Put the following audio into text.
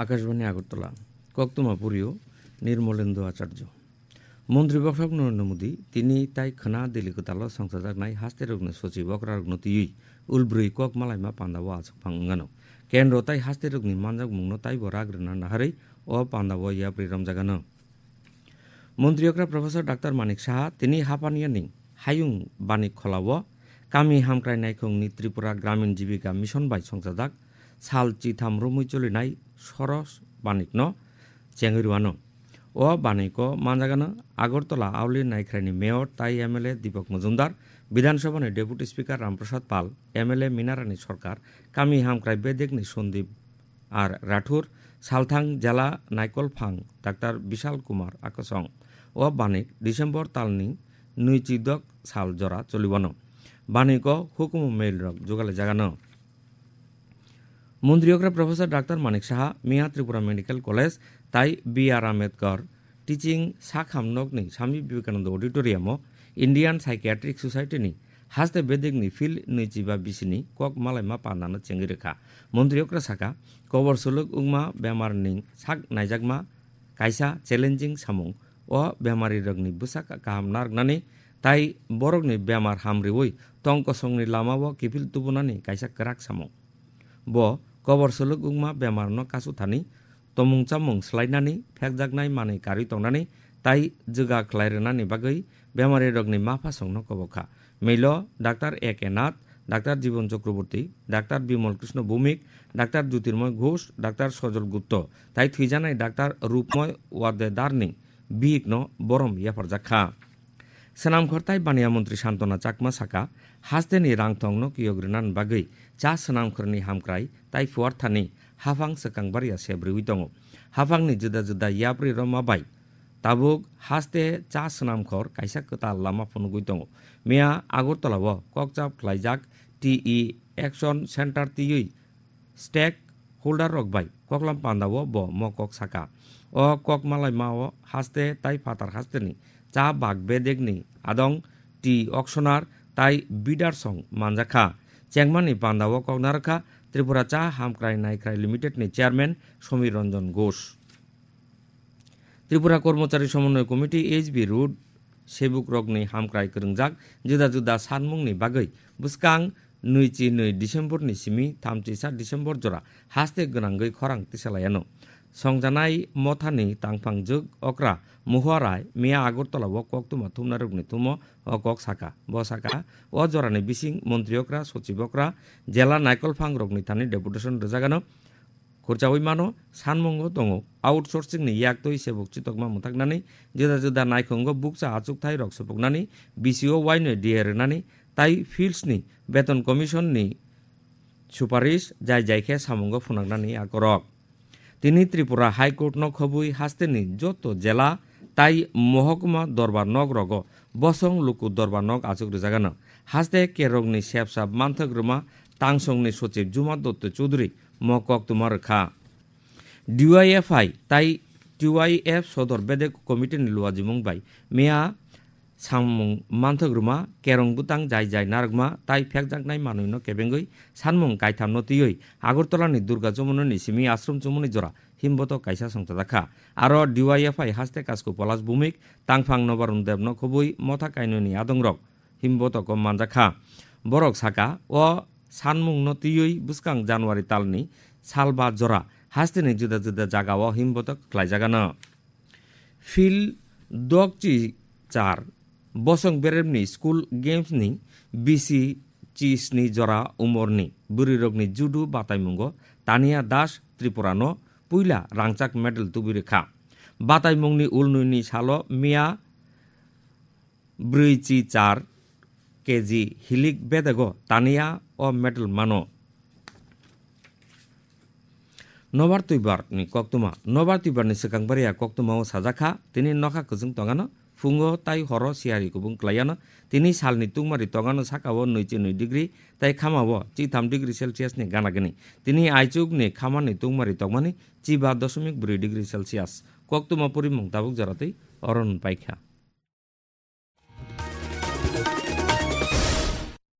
আকাশবাণী আগরতলা কক্তমা পুরীয় নির্মলেন্দু আচার্য মন্ত্রী বক্সক নরেন্দ্র মোদী তিনি তাই খনা দিল্লি কতাল সংসদাকনাই হাস্তে রগ্ন সচিব অকরা রগ্ন তিয়ুই উলব্রুই কক মালাইমা পান্দাবো আচক ফাঙ্গানো কেন্দ্র তাই হাস্তে রগ্নি মানজাক মুংনো তাই বরাগ্রনা নাহাरै ও পান্দাবো ইয়াপ্রি রমজাগানো মন্ত্রী অকরা প্রফেসর ডাক্তার মানিক সাহা তিনি হাপানিয়ানি হায়ুং বানিক খলাবো কামি হামক্রাই নাইখংনি ত্রিপুরা গ্রামীণ জীবিকা মিশন বাই সংসদাক সাল চিথাম রুমুই চলিনাই সরস বানিকন চেঙ্গিরুয়ানো ও বানিক মানজাগানো আগরতলা আউলি নাইখ্রাইনি মেয়র তাই এমএলএ দীপক মজুমদার বিধানসভানি deputy speaker Ramprasad Pal MLA Minarani Sarkar কামি হামক্রাই বেদেকনি সন্দীপ আর রাঠুর সালথাং জেলা নাইকলফাং ডাক্তার বিশাল কুমার আকসং ও বানিক ডিসেম্বর তালনি নুইচিদক সাল জরা চলিবানো বানিক হুকুম মেইল রক যোগালে জাগানো মন্ত্রীকরা প্রফেসর ডাক্তার মানিক সাহা মিয়া ত্রিপুরা মেডিকেল কলেজ তাই বি আর আম্বেদকর টিচিং সাখামনকনি Swami Vivekananda auditorium Indian psychiatric সোসাইটিনি হাসতে বেদিকনি ফিল নৈচিবা বিসিনি কক মালাইমা পানানো চেঙ্গিরেখা মন্ত্রীকরা সাকা কবর সুলুক উংমা বেমারনি সাক নাইজাকমা কাইসা চ্যালেঞ্জিং সামুং ও বেমারি রগনি বুসাক কাহাম নারগনানি তাই বরগনি বেমার হামরিওই টংক সংনি লামাবো কিফিল তুবুনানি কাইসা করাক সামুং ব কবর সুলুক উংমা বেমারনো কাসু থানি তমুং চামুং স্লাइनानै फेकजाकनाय मानै कारि तंनानै ताई जोगा ख्लायरेनानि बागै बेमारि रगनि माफा संनो कबखा मेलो डाक्तार ए के नाथ डाक्तार जीवन चक्रवर्ती डाक्तार बिमल कृष्ण भौमिक डाक्तार ज्योतिर्मय घोष डाक्तार सजल गुप्त ताई थुइजानाय डाक्तार रूपमय वादेदारनि बिहिकनो बरम याफारजाखा सेनामखरताय बानिया मन्त्री सान्तना चाकमा साका हास्तेनि रांथंनो कियग्रिनान बागै चा सेनामखरनि हामक्राय ताई फुवारथानि हाफां सेकांबारिया सेब्रिउइ दङ हाफांनि जुदा जुदा याब्रि रमाबाय ताबुक हास्ते चा सेनामखर काइसा कता लामा फनुगुइ दङ मिया आगरतलाव ककचाप ख्लाइजाक टीई एक्शन सेन्टार तियुइ स्टेक होल्डार रकबाय ककलाम पान्दाव ब मकक साका अ कक मालाइमाव हास्ते ताई फातार हास्तेनि चा बाग बेदेगनि आदं टी अक्सनार ताई बिडार सं मानजाखा चेंगमानि पान्दाव ककनारखा त्रिपुरा चा हामक्राय नायख्राय लिमिटेडनि चेयारमैन समीर रंजन घोष त्रिपुरा कर्मचारी समन्वय कमिटी एचबी रुड सेबुक रगनि हामक्राय करंजाक जुदा जुदा सानमुंनि बागै बुसकां 2 डिसेम्बरनि सिमी 3 डिसेम्बर जरा हास्ते गोनांगै खरां तिसालायानो संजानाय मथानि तांफां जुग अक्रा मुहराय मिया आगरतलाव कक्तुमा थुमना रगनि थुमो अकक साका बसाका अ जरानि बिसिं मन्त्रियकरा सचिबकरा जेला नायकलफां रगनि थानि डेपुटेशन रजागानो खुरचावै मानो सानमुंगो दङ आउटसोर्सिंनि याक्तoi सेबुक चितकमा मुथाकनानै जुदा जुदा नायखंगो बुकसा आचुकथाय रक सपकनानै बिसिओ वाइनो डिहेरनानै ताई फिल्ड्सनि बेतन कमिशननि सुपारिश जाय जायखे सामुंगो फुनांनानै आकरक তিনি ত্রিপুরা হাইকোর্ট ন খবুই হাস্তেনি যত জেলা তাই মহকুমা দরবার নগ রগ বসং লুকু দরবার নগ আচুক রেজাগানো হাস্তে কেরগনি সেবসাব মান্থগ্রমা তাংসংনি সচিব জুমা দত্ত চৌধুরী মকক তুমার খা ডিওয়াইএফআই তাই টিওয়াইএফ সদর বেদে কমিটিনি লুয়াজিমুং বাই মেয়া সামুং মান্থগ্রমা কেরং বুতাং যাই যাই নারগমা তাই ফেকজাকনাই মানুইনো কেবেঙ্গই সানমুং কাইথাম নতিয়ই আগরতলানি দুর্গা যমুনানি সিমি আশ্রম যমুনি জরা হিমবত কাইসা সংসদাখা আর ডিওয়াইএফআই হাস্তে কাসকু পলাশ ভূমিক তাংফাং নবারুন দেবন খবুই মথা কাইননি আদংরক হিমবত কম মানজাখা বরক সাকা ও সানমুং নতিয়ই বুসকাং জানুয়ারি তালনি সালবা জরা হাস্তেনি जुदा जुदा জাগাও হিমবত খ্লাইজাগানো ফিল দকচি 4 बसं बेरेबनि स्कुल गेम्सनि बिसि चिसनि जरा उमरनि बुरि रगनि जुडु बातायमुंगो तानिया दास त्रिपुरानो पुइला रांचाक मेडल तुबिरेखा बातायमुंगनि उलनुनि सालो मिया 4 केजि हिलिक बेदेगो तानिया ओ मेडल मानो नबार तुइबारनि कक्तुमा नबार तुइबारनि सेकांबारिया कक्तुमाव साजाखा तिनि नखा कुजुं तंगानो फुंगो ताई हरो सियारि कुबुं क्लायानो तिनि सालनि तुंगमारि तगानो साकावो 2 डिग्री ताई खामावो 3 डिग्री सेल्सियास नि गानागनि तिनि आइचुगनि खामानि तुंगमारि तगमानि 5.4 डिग्री सेल्सियास कक्तुमा पुरि मुंताबुक जरातै अरन पाइखा।